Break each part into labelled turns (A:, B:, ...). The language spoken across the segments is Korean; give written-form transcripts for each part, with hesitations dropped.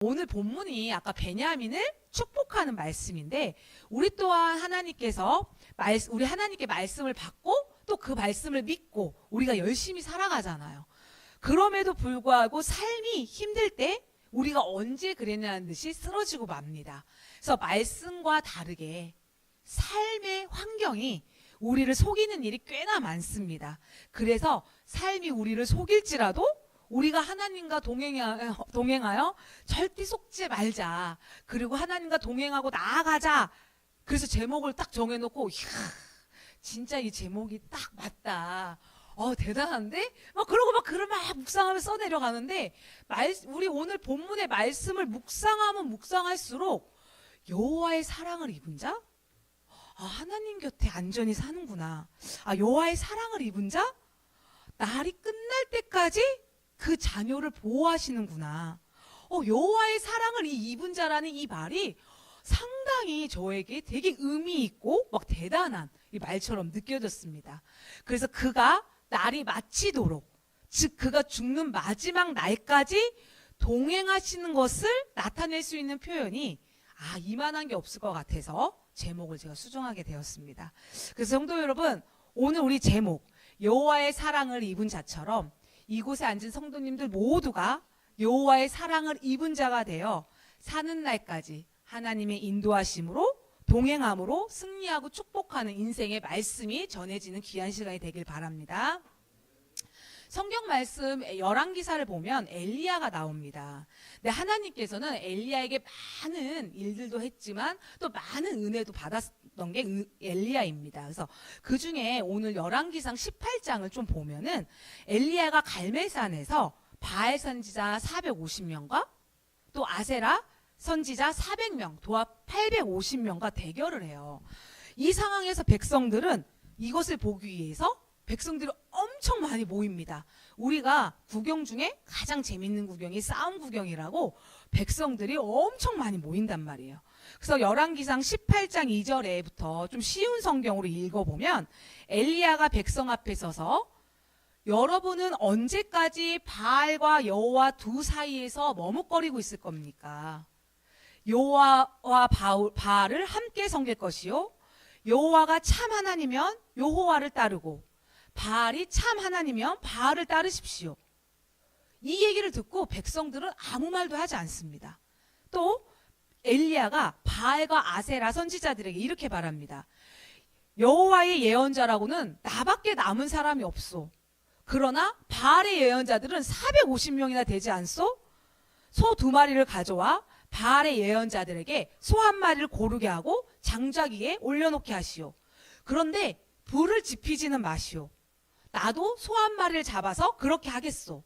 A: 오늘 본문이 아까 베냐민을 축복하는 말씀인데, 우리 또한 우리 하나님께 말씀을 받고 또 그 말씀을 믿고 우리가 열심히 살아가잖아요. 그럼에도 불구하고 삶이 힘들 때 우리가 언제 그랬냐는 듯이 쓰러지고 맙니다. 그래서 말씀과 다르게 삶의 환경이 우리를 속이는 일이 꽤나 많습니다. 그래서 삶이 우리를 속일지라도 우리가 하나님과 동행하여 절대 속지 말자. 그리고 하나님과 동행하고 나아가자. 그래서 제목을 딱 정해놓고, 이야, 진짜 이 제목이 딱 맞다. 대단한데? 그러고 막 묵상하면서 써내려가는데, 우리 오늘 본문의 말씀을 묵상하면 묵상할수록 여호와의 사랑을 입은 자? 하나님 곁에 안전히 사는구나. 여호와의 사랑을 입은 자? 날이 끝날 때까지 그 자녀를 보호하시는구나. 여호와의 사랑을 입은 자라는 이 말이 상당히 저에게 되게 의미 있고 막 대단한 이 말처럼 느껴졌습니다. 그래서 그가 날이 마치도록, 즉 그가 죽는 마지막 날까지 동행하시는 것을 나타낼 수 있는 표현이 이만한 게 없을 것 같아서 제목을 제가 수정하게 되었습니다. 그래서 성도 여러분, 오늘 우리 제목 여호와의 사랑을 입은 자처럼 이곳에 앉은 성도님들 모두가 여호와의 사랑을 입은 자가 되어 사는 날까지 하나님의 인도하심으로 동행함으로 승리하고 축복하는 인생의 말씀이 전해지는 귀한 시간이 되길 바랍니다. 성경 말씀 열왕기사를 보면 엘리야가 나옵니다. 근데 하나님께서는 엘리야에게 많은 일들도 했지만 또 많은 은혜도 받았던 게 엘리야입니다. 그래서 그 중에 오늘 열왕기상 18장을 좀 보면은 엘리야가 갈멜산에서 바알 선지자 450명과 또 아세라 선지자 400명, 도합 850명과 대결을 해요. 이 상황에서 백성들은 이것을 보기 위해서 백성들이 엄청 많이 모입니다. 우리가 구경 중에 가장 재밌는 구경이 싸움 구경이라고 백성들이 엄청 많이 모인단 말이에요. 그래서 열왕기상 18장 2절에부터 좀 쉬운 성경으로 읽어보면 엘리야가 백성 앞에 서서 여러분은 언제까지 바알과 여호와 두 사이에서 머뭇거리고 있을 겁니까? 여호와와 바알을 함께 섬길 것이요, 여호와가 참 하나님이면 여호와를 따르고 바알이 참 하나님이면 바알을 따르십시오. 이 얘기를 듣고 백성들은 아무 말도 하지 않습니다. 또 엘리야가 바알과 아세라 선지자들에게 이렇게 말합니다. 여호와의 예언자라고는 나밖에 남은 사람이 없소. 그러나 바알의 예언자들은 450명이나 되지 않소? 소 2마리를 가져와 바알의 예언자들에게 소 1마리를 고르게 하고 장작 위에 올려놓게 하시오. 그런데 불을 지피지는 마시오. 나도 소 1마리를 잡아서 그렇게 하겠소.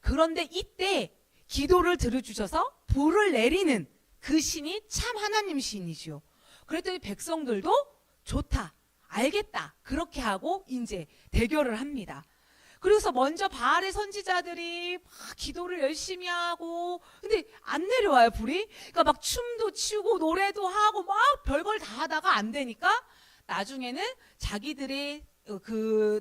A: 그런데 이때 기도를 들어주셔서 불을 내리는 그 신이 참 하나님 신이시오. 그랬더니 백성들도 좋다, 알겠다, 그렇게 하고 이제 대결을 합니다. 그래서 먼저 바알의 선지자들이 막 기도를 열심히 하고, 근데 안 내려와요, 불이. 그러니까 막 춤도 추고 노래도 하고 막 별걸 다 하다가 안 되니까 나중에는 자기들의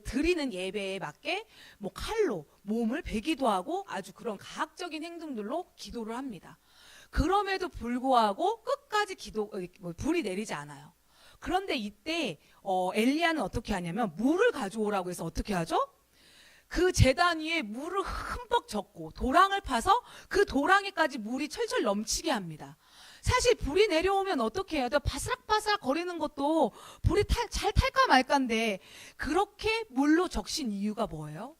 A: 드리는 예배에 맞게 뭐 칼로 몸을 베기도 하고 아주 그런 가학적인 행동들로 기도를 합니다. 그럼에도 불구하고 끝까지 불이 내리지 않아요. 그런데 이때 엘리야는 어떻게 하냐면 물을 가져오라고 해서 어떻게 하죠? 그 제단 위에 물을 흠뻑 젓고 도랑을 파서 그 도랑에까지 물이 철철 넘치게 합니다. 사실 불이 내려오면 어떻게 해야 돼요? 바스락바스락 거리는 것도 불이 잘 탈까 말까인데 그렇게 물로 적신 이유가 뭐예요?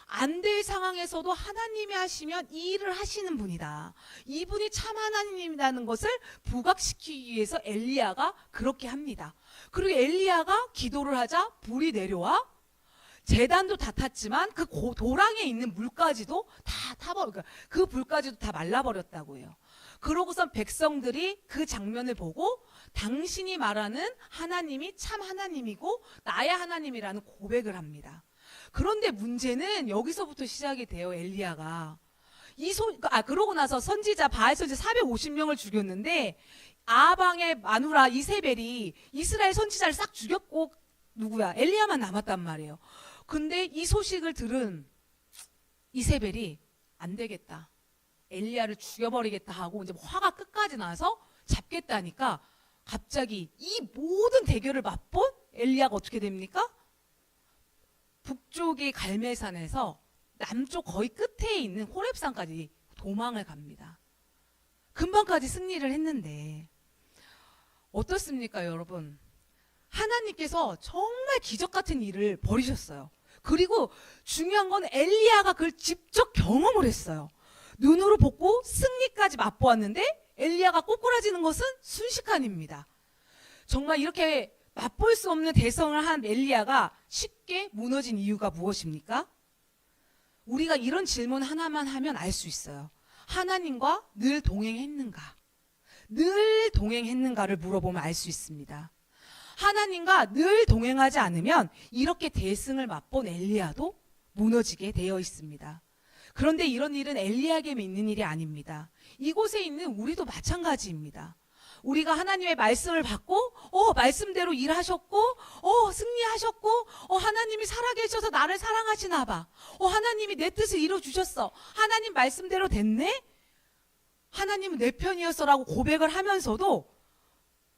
A: 안 될 상황에서도 하나님이 하시면 이 일을 하시는 분이다. 이분이 참 하나님이라는 것을 부각시키기 위해서 엘리야가 그렇게 합니다. 그리고 엘리야가 기도를 하자 불이 내려와 제단도 다 탔지만 그 도랑에 있는 물까지도 다 타버리고 그 불까지도 다 말라버렸다고 해요. 그러고선 백성들이 그 장면을 보고 당신이 말하는 하나님이 참 하나님이고 나의 하나님이라는 고백을 합니다. 그런데 문제는 여기서부터 시작이 돼요. 엘리야가 그러고 나서 선지자 바알 선지자 450명을 죽였는데 아방의 마누라 이세벨이 이스라엘 선지자를 싹 죽였고 누구야? 엘리야만 남았단 말이에요. 근데 이 소식을 들은 이세벨이 안 되겠다. 엘리야를 죽여버리겠다 하고 이제 화가 끝까지 나서 잡겠다니까 갑자기 이 모든 대결을 맛본 엘리야가 어떻게 됩니까? 북쪽의 갈멜산에서 남쪽 거의 끝에 있는 호렙산까지 도망을 갑니다. 금방까지 승리를 했는데 어떻습니까, 여러분? 하나님께서 정말 기적 같은 일을 벌이셨어요. 그리고 중요한 건 엘리야가 그걸 직접 경험을 했어요. 눈으로 보고 승리까지 맛보았는데 엘리야가 꼬꾸라지는 것은 순식간입니다. 정말 이렇게 맛볼 수 없는 대성을 한 엘리야가 쉽게 무너진 이유가 무엇입니까? 우리가 이런 질문 하나만 하면 알 수 있어요. 하나님과 늘 동행했는가? 늘 동행했는가를 물어보면 알 수 있습니다. 하나님과 늘 동행하지 않으면 이렇게 대승을 맛본 엘리야도 무너지게 되어 있습니다. 그런데 이런 일은 엘리야에게만 있는 일이 아닙니다. 이곳에 있는 우리도 마찬가지입니다. 우리가 하나님의 말씀을 받고 말씀대로 일하셨고 승리하셨고 하나님이 살아계셔서 나를 사랑하시나 봐. 하나님이 내 뜻을 이루어주셨어. 하나님 말씀대로 됐네? 하나님은 내 편이었어라고 고백을 하면서도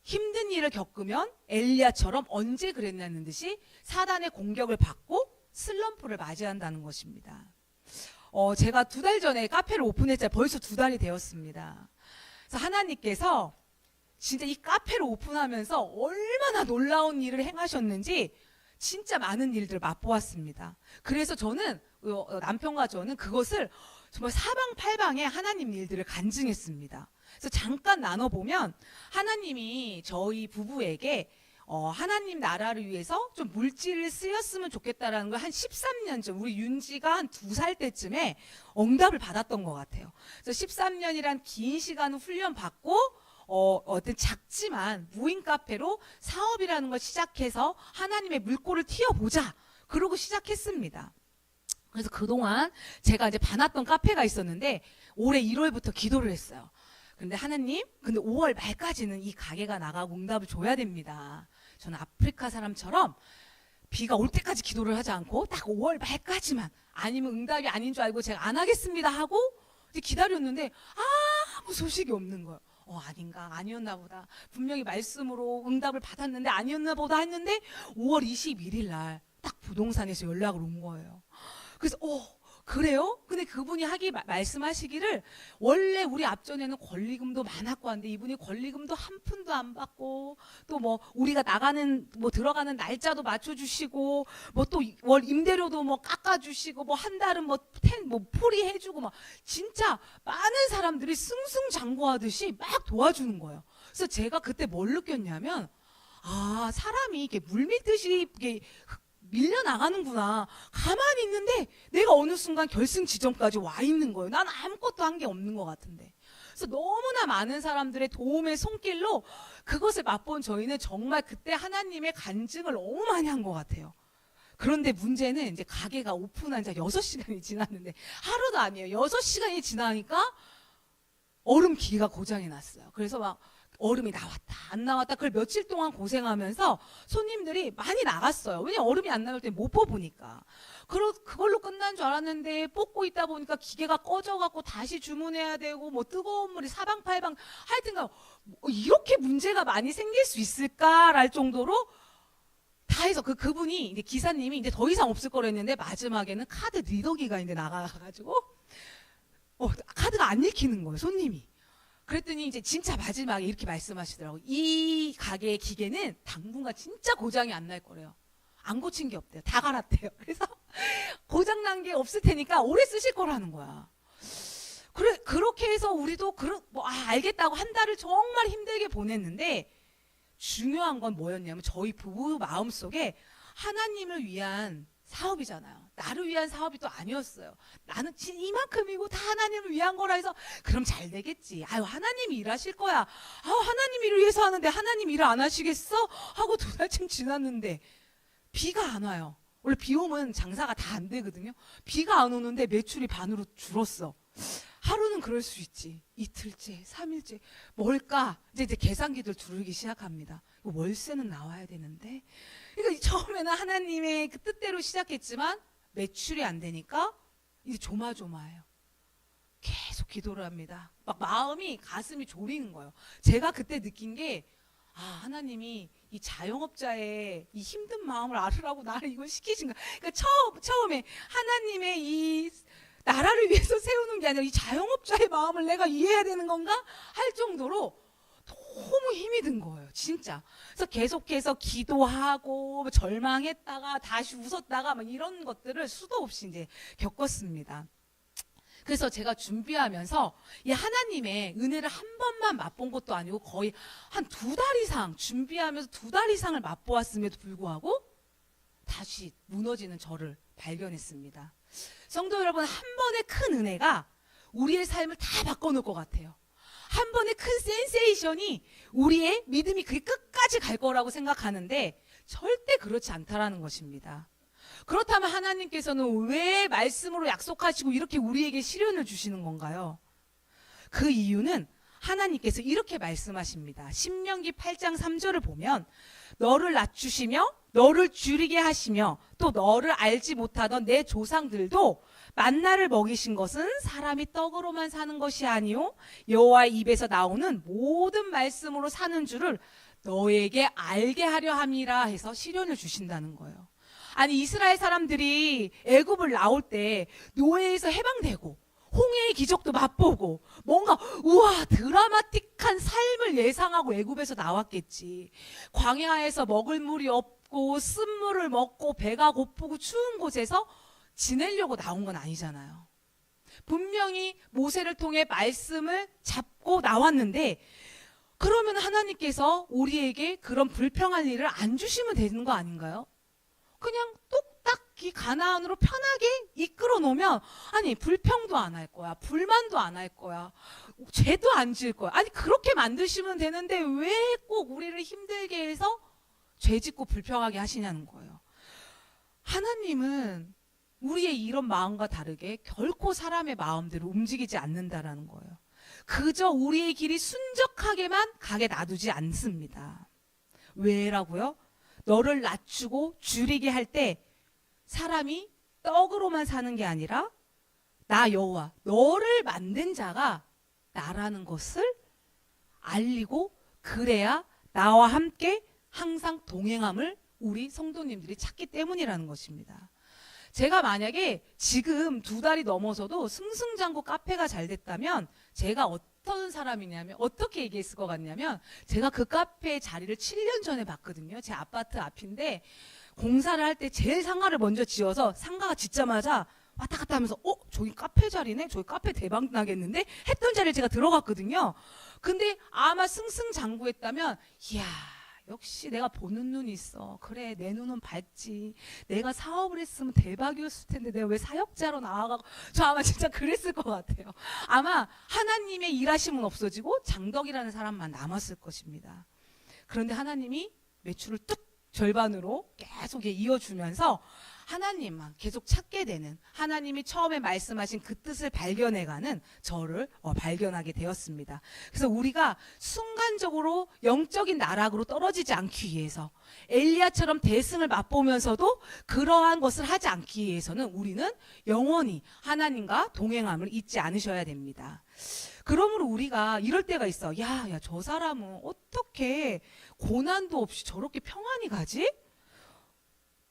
A: 힘든 일을 겪으면 엘리야처럼 언제 그랬냐는 듯이 사단의 공격을 받고 슬럼프를 맞이한다는 것입니다. 제가 2달 전에 카페를 오픈했잖아요. 벌써 2달이 되었습니다. 그래서 하나님께서 진짜 이 카페를 오픈하면서 얼마나 놀라운 일을 행하셨는지 진짜 많은 일들을 맛보았습니다. 그래서 저는 남편과 저는 그것을 정말 사방팔방에 하나님 일들을 간증했습니다. 그래서 잠깐 나눠보면 하나님이 저희 부부에게 하나님 나라를 위해서 좀 물질을 쓰였으면 좋겠다라는 걸 한 13년 전 우리 윤지가 한 2살 때쯤에 응답을 받았던 것 같아요. 그래서 13년이란 긴 시간을 훈련받고 어떤 작지만 무인 카페로 사업이라는 걸 시작해서 하나님의 물꼬를 튀어보자 그러고 시작했습니다. 그래서 그동안 제가 이제 봐놨던 카페가 있었는데 올해 1월부터 기도를 했어요. 근데 하나님, 근데 5월 말까지는 이 가게가 나가고 응답을 줘야 됩니다. 저는 아프리카 사람처럼 비가 올 때까지 기도를 하지 않고 딱 5월 말까지만, 아니면 응답이 아닌 줄 알고 제가 안 하겠습니다 하고 이제 기다렸는데 아무 소식이 없는 거예요. 아닌가, 아니었나 보다. 분명히 말씀으로 응답을 받았는데 아니었나 보다 했는데 5월 21일 날 딱 부동산에서 연락을 온 거예요. 그래서 그래요? 근데 그분이 말씀하시기를 원래 우리 앞전에는 권리금도 많았고 한데 이분이 권리금도 한 푼도 안 받고 또 뭐 우리가 나가는 뭐 들어가는 날짜도 맞춰주시고 뭐 또 월 임대료도 뭐 깎아주시고 뭐 한 달은 뭐 풀이 해주고 막 진짜 많은 사람들이 승승장구하듯이 막 도와주는 거예요. 그래서 제가 그때 뭘 느꼈냐면 사람이 이게 물밀듯이 이게 밀려나가는구나. 가만히 있는데 내가 어느 순간 결승 지점까지 와 있는 거예요. 난 아무것도 한 게 없는 것 같은데. 그래서 너무나 많은 사람들의 도움의 손길로 그것을 맛본 저희는 정말 그때 하나님의 간증을 너무 많이 한 것 같아요. 그런데 문제는 이제 가게가 오픈한 지 6시간이 지났는데 하루도 아니에요. 6시간이 지나니까 얼음 기계가 고장이 났어요. 그래서 막 얼음이 나왔다 안 나왔다 그걸 며칠 동안 고생하면서 손님들이 많이 나갔어요. 왜냐면 얼음이 안 나올 때 못 뽑으니까. 그걸로 끝난 줄 알았는데 뽑고 있다 보니까 기계가 꺼져갖고 다시 주문해야 되고 뭐 뜨거운 물이 사방팔방 하여튼간 이렇게 문제가 많이 생길 수 있을까랄 정도로 다 해서 그분이 이제 기사님이 이제 더 이상 없을 거라 했는데 마지막에는 카드 리더기가 이제 나가가지고 카드가 안 읽히는 거예요, 손님이. 그랬더니 이제 진짜 마지막에 이렇게 말씀하시더라고요. 이 가게의 기계는 당분간 진짜 고장이 안 날 거래요. 안 고친 게 없대요. 다 갈았대요. 그래서 고장난 게 없을 테니까 오래 쓰실 거라는 거야. 그렇게 해서 우리도 알겠다고 한 달을 정말 힘들게 보냈는데 중요한 건 뭐였냐면 저희 부부 마음속에 하나님을 위한 사업이잖아요. 나를 위한 사업이 또 아니었어요. 나는 이만큼이고 다 하나님을 위한 거라 해서 그럼 잘 되겠지. 하나님이 일하실 거야. 하나님 일을 위해서 하는데 하나님 일을 안 하시겠어? 하고 2달쯤 지났는데 비가 안 와요. 원래 비 오면 장사가 다 안 되거든요. 비가 안 오는데 매출이 반으로 줄었어. 하루는 그럴 수 있지. 이틀째, 3일째. 뭘까? 이제 계산기들 두르기 시작합니다. 월세는 나와야 되는데. 그러니까 처음에는 하나님의 그 뜻대로 시작했지만 매출이 안 되니까 이제 조마조마해요. 계속 기도를 합니다. 막 마음이 가슴이 졸이는 거예요. 제가 그때 느낀 게 하나님이 이 자영업자의 이 힘든 마음을 알으라고 나를 이걸 시키신 거야. 그러니까 처음에 하나님의 이 나라를 위해서 세우는 게 아니라 이 자영업자의 마음을 내가 이해해야 되는 건가 할 정도로 너무 힘이 든 거예요, 진짜. 그래서 계속해서 기도하고 절망했다가 다시 웃었다가 막 이런 것들을 수도 없이 이제 겪었습니다. 그래서 제가 준비하면서 이 하나님의 은혜를 한 번만 맛본 것도 아니고 거의 한 2달 이상 준비하면서 2달 이상을 맛보았음에도 불구하고 다시 무너지는 저를 발견했습니다. 성도 여러분, 한 번의 큰 은혜가 우리의 삶을 다 바꿔놓을 것 같아요. 한 번의 큰 센세이션이 우리의 믿음이 그 끝까지 갈 거라고 생각하는데 절대 그렇지 않다라는 것입니다. 그렇다면 하나님께서는 왜 말씀으로 약속하시고 이렇게 우리에게 시련을 주시는 건가요? 그 이유는 하나님께서 이렇게 말씀하십니다. 신명기 8장 3절을 보면 너를 낮추시며 너를 줄이게 하시며 또 너를 알지 못하던 내 조상들도 만나를 먹이신 것은 사람이 떡으로만 사는 것이 아니요 여호와의 입에서 나오는 모든 말씀으로 사는 줄을 너에게 알게 하려 함이라 해서 시련을 주신다는 거예요. 아니, 이스라엘 사람들이 애굽을 나올 때 노예에서 해방되고 홍해의 기적도 맛보고 뭔가 우와 드라마틱한 삶을 예상하고 애굽에서 나왔겠지. 광야에서 먹을 물이 없고 쓴물을 먹고 배가 고프고 추운 곳에서 지내려고 나온 건 아니잖아요. 분명히 모세를 통해 말씀을 잡고 나왔는데 그러면 하나님께서 우리에게 그런 불평할 일을 안 주시면 되는 거 아닌가요? 그냥 뚝딱 이 가나안으로 편하게 이끌어 놓으면 아니 불평도 안 할 거야, 불만도 안 할 거야, 죄도 안 지을 거야. 아니 그렇게 만드시면 되는데 왜 꼭 우리를 힘들게 해서 죄 짓고 불평하게 하시냐는 거예요. 하나님은 우리의 이런 마음과 다르게 결코 사람의 마음대로 움직이지 않는다라는 거예요. 그저 우리의 길이 순적하게만 가게 놔두지 않습니다. 왜라고요? 너를 낮추고 줄이게 할 때 사람이 떡으로만 사는 게 아니라 나 여호와 너를 만든 자가 나라는 것을 알리고 그래야 나와 함께 항상 동행함을 우리 성도님들이 찾기 때문이라는 것입니다. 제가 만약에 지금 2달이 넘어서도 승승장구 카페가 잘 됐다면 제가 어떤 사람이냐면 어떻게 얘기했을 것 같냐면 제가 그 카페의 자리를 7년 전에 봤거든요. 제 아파트 앞인데 공사를 할 때 제일 상가를 먼저 지어서 상가가 짓자마자 왔다 갔다 하면서 저기 카페 자리네? 저기 카페 대박 나겠는데? 했던 자리에 제가 들어갔거든요. 근데 아마 승승장구했다면 이야 역시 내가 보는 눈이 있어. 그래 내 눈은 밝지. 내가 사업을 했으면 대박이었을 텐데 내가 왜 사역자로 나와가고 저 아마 진짜 그랬을 것 같아요. 아마 하나님의 일하심은 없어지고 장덕이라는 사람만 남았을 것입니다. 그런데 하나님이 매출을 뚝 절반으로 계속 이어주면서 하나님만 계속 찾게 되는 하나님이 처음에 말씀하신 그 뜻을 발견해가는 저를 발견하게 되었습니다. 그래서 우리가 순간적으로 영적인 나락으로 떨어지지 않기 위해서 엘리야처럼 대승을 맛보면서도 그러한 것을 하지 않기 위해서는 우리는 영원히 하나님과 동행함을 잊지 않으셔야 됩니다. 그러므로 우리가 이럴 때가 있어. 야, 저 사람은 어떻게 고난도 없이 저렇게 평안히 가지?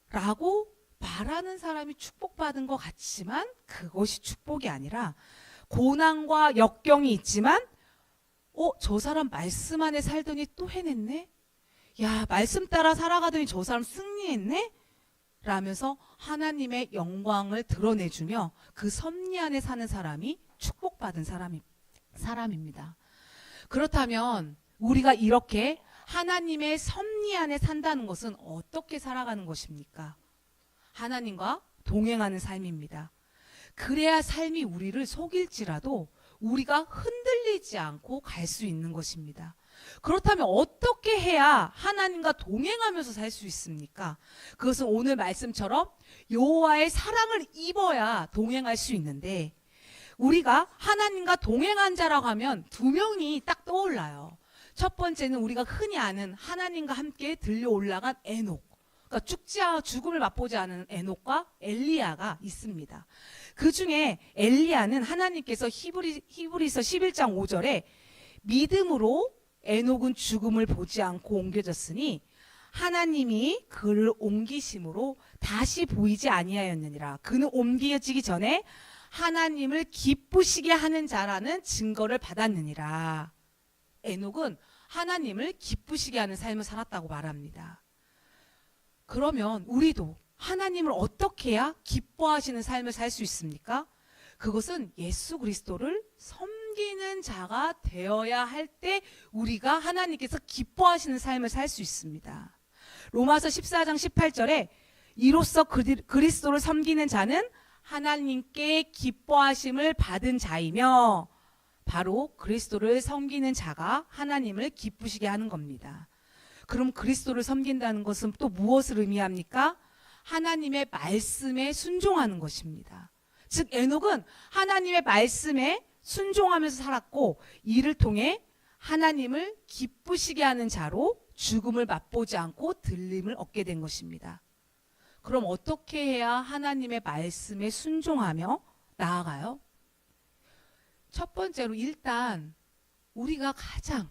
A: 라고 말하는 사람이 축복받은 것 같지만 그것이 축복이 아니라 고난과 역경이 있지만 저 사람 말씀 안에 살더니 또 해냈네? 야, 말씀 따라 살아가더니 저 사람 승리했네? 라면서 하나님의 영광을 드러내주며 그 섭리 안에 사는 사람이 축복받은 사람입니다. 그렇다면 우리가 이렇게 하나님의 섭리 안에 산다는 것은 어떻게 살아가는 것입니까? 하나님과 동행하는 삶입니다. 그래야 삶이 우리를 속일지라도 우리가 흔들리지 않고 갈 수 있는 것입니다. 그렇다면 어떻게 해야 하나님과 동행하면서 살 수 있습니까? 그것은 오늘 말씀처럼 여호와의 사랑을 입어야 동행할 수 있는데 우리가 하나님과 동행한 자라고 하면 2명이 딱 떠올라요. 첫 번째는 우리가 흔히 아는 하나님과 함께 들려 올라간 에녹. 그러니까 죽음을 맛보지 않은 에녹과 엘리야가 있습니다. 그 중에 엘리야는 하나님께서 히브리서 11장 5절에 믿음으로 에녹은 죽음을 보지 않고 옮겨졌으니 하나님이 그를 옮기심으로 다시 보이지 아니하였느니라. 그는 옮겨지기 전에 하나님을 기쁘시게 하는 자라는 증거를 받았느니라. 에녹은 하나님을 기쁘시게 하는 삶을 살았다고 말합니다. 그러면 우리도 하나님을 어떻게 해야 기뻐하시는 삶을 살 수 있습니까? 그것은 예수 그리스도를 섬기는 자가 되어야 할 때 우리가 하나님께서 기뻐하시는 삶을 살 수 있습니다. 로마서 14장 18절에 이로써 그리스도를 섬기는 자는 하나님께 기뻐하심을 받은 자이며, 바로 그리스도를 섬기는 자가 하나님을 기쁘시게 하는 겁니다. 그럼 그리스도를 섬긴다는 것은 또 무엇을 의미합니까? 하나님의 말씀에 순종하는 것입니다. 즉 에녹은 하나님의 말씀에 순종하면서 살았고, 이를 통해 하나님을 기쁘시게 하는 자로 죽음을 맛보지 않고 들림을 얻게 된 것입니다. 그럼 어떻게 해야 하나님의 말씀에 순종하며 나아가요? 첫 번째로 일단 우리가 가장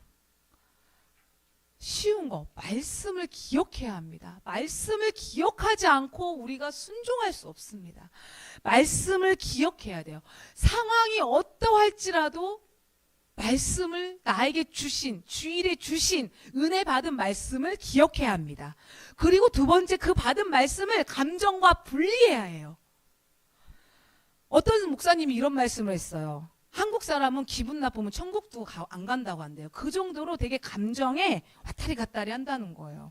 A: 쉬운 거, 말씀을 기억해야 합니다. 말씀을 기억하지 않고 우리가 순종할 수 없습니다. 말씀을 기억해야 돼요. 상황이 어떠할지라도 말씀을 나에게 주신, 주일에 주신 은혜 받은 말씀을 기억해야 합니다. 그리고 두 번째, 그 받은 말씀을 감정과 분리해야 해요. 어떤 목사님이 이런 말씀을 했어요. 한국 사람은 기분 나쁘면 천국도 안 간다고 한대요. 그 정도로 되게 감정에 왔다리 갔다리 한다는 거예요.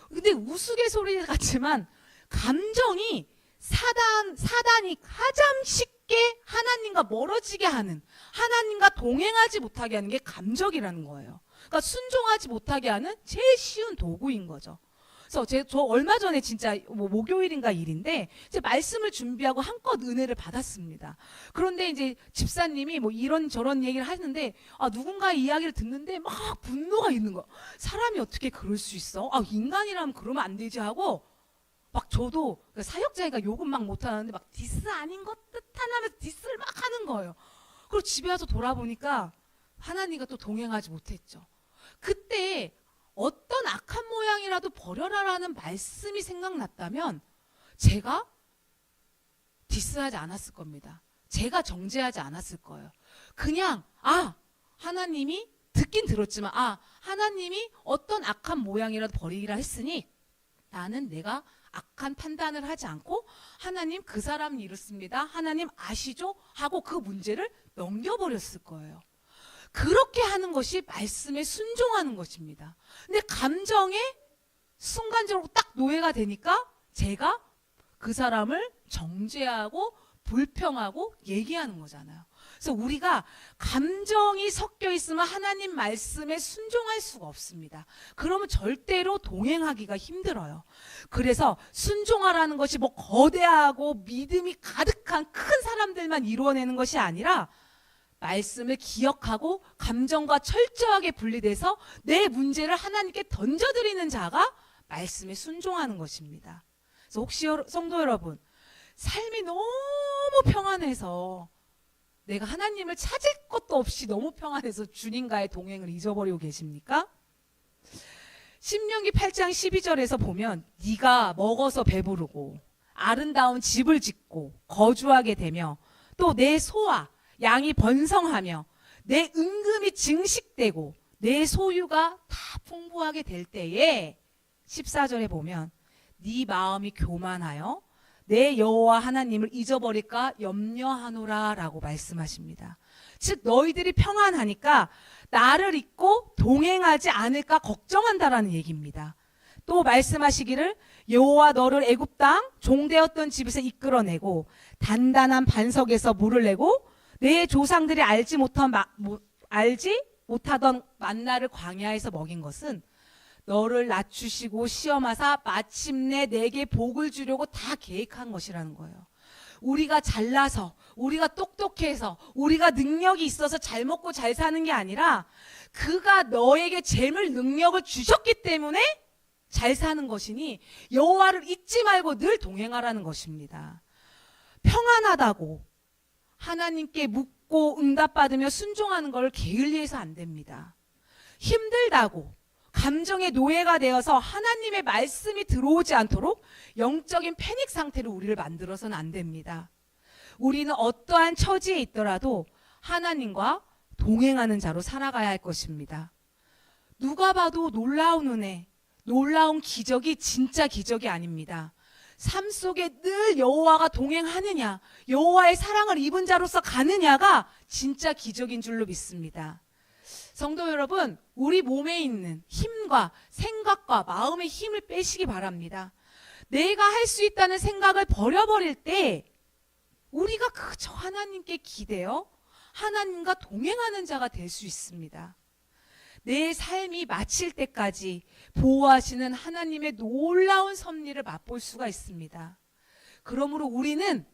A: 근데 우스갯소리 같지만 감정이 사단이 가장 쉽게 하나님과 멀어지게 하는, 하나님과 동행하지 못하게 하는 게 감정이라는 거예요. 그러니까 순종하지 못하게 하는 제일 쉬운 도구인 거죠. 그래서 저 얼마 전에 진짜 목요일인가 일인데 이제 말씀을 준비하고 한껏 은혜를 받았습니다. 그런데 이제 집사님이 이런저런 얘기를 하는데 누군가의 이야기를 듣는데 막 분노가 있는 거야. 사람이 어떻게 그럴 수 있어? 인간이라면 그러면 안 되지 하고, 막 저도 사역자니까 욕은 막 못하는데 막 디스 아닌 것 뜻하면서 디스를 막 하는 거예요. 그리고 집에 와서 돌아보니까 하나님과 또 동행하지 못했죠. 그때 어떤 악한 모양이라도 버려라라는 말씀이 생각났다면 제가 디스하지 않았을 겁니다. 제가 정죄하지 않았을 거예요. 그냥 하나님이 듣긴 들었지만 하나님이 어떤 악한 모양이라도 버리기라 했으니 나는 내가 악한 판단을 하지 않고 하나님 그 사람 이렇습니다. 하나님 아시죠? 하고 그 문제를 넘겨버렸을 거예요. 그렇게 하는 것이 말씀에 순종하는 것입니다. 근데 감정에 순간적으로 딱 노예가 되니까 제가 그 사람을 정죄하고 불평하고 얘기하는 거잖아요. 그래서 우리가 감정이 섞여 있으면 하나님 말씀에 순종할 수가 없습니다. 그러면 절대로 동행하기가 힘들어요. 그래서 순종하라는 것이 거대하고 믿음이 가득한 큰 사람들만 이루어내는 것이 아니라 말씀을 기억하고 감정과 철저하게 분리돼서 내 문제를 하나님께 던져드리는 자가 말씀에 순종하는 것입니다. 그래서 혹시 성도 여러분, 삶이 너무 평안해서 내가 하나님을 찾을 것도 없이 너무 평안해서 주님과의 동행을 잊어버리고 계십니까? 신명기 8장 12절에서 보면 네가 먹어서 배부르고 아름다운 집을 짓고 거주하게 되며 또 내 소와 양이 번성하며 내 은금이 증식되고 내 소유가 다 풍부하게 될 때에 14절에 보면 네 마음이 교만하여 내 여호와 하나님을 잊어버릴까 염려하노라 라고 말씀하십니다. 즉 너희들이 평안하니까 나를 잊고 동행하지 않을까 걱정한다라는 얘기입니다. 또 말씀하시기를 여호와 너를 애굽 땅 종되었던 집에서 이끌어내고 단단한 반석에서 물을 내고 내 조상들이 알지 못하던 만나를 광야에서 먹인 것은 너를 낮추시고 시험하사 마침내 내게 복을 주려고 다 계획한 것이라는 거예요. 우리가 잘나서, 우리가 똑똑해서, 우리가 능력이 있어서 잘 먹고 잘 사는 게 아니라 그가 너에게 재물 능력을 주셨기 때문에 잘 사는 것이니 여호와를 잊지 말고 늘 동행하라는 것입니다. 평안하다고 하나님께 묻고 응답받으며 순종하는 걸 게을리해서 안 됩니다. 힘들다고 감정의 노예가 되어서 하나님의 말씀이 들어오지 않도록 영적인 패닉 상태로 우리를 만들어서는 안 됩니다. 우리는 어떠한 처지에 있더라도 하나님과 동행하는 자로 살아가야 할 것입니다. 누가 봐도 놀라운 은혜, 놀라운 기적이 진짜 기적이 아닙니다. 삶 속에 늘 여호와가 동행하느냐, 여호와의 사랑을 입은 자로서 가느냐가 진짜 기적인 줄로 믿습니다. 성도 여러분, 우리 몸에 있는 힘과 생각과 마음의 힘을 빼시기 바랍니다. 내가 할 수 있다는 생각을 버려버릴 때 우리가 그저 하나님께 기대어 하나님과 동행하는 자가 될 수 있습니다. 내 삶이 마칠 때까지 보호하시는 하나님의 놀라운 섭리를 맛볼 수가 있습니다. 그러므로 우리는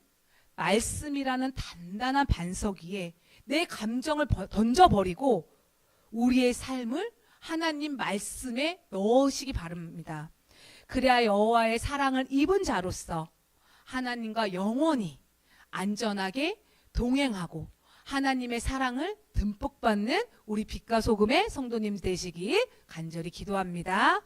A: 말씀이라는 단단한 반석 위에 내 감정을 던져버리고 우리의 삶을 하나님 말씀에 넣으시기 바랍니다. 그래야 여호와의 사랑을 입은 자로서 하나님과 영원히 안전하게 동행하고 하나님의 사랑을 듬뿍 받는 우리 빛과 소금의 성도님 되시길 간절히 기도합니다.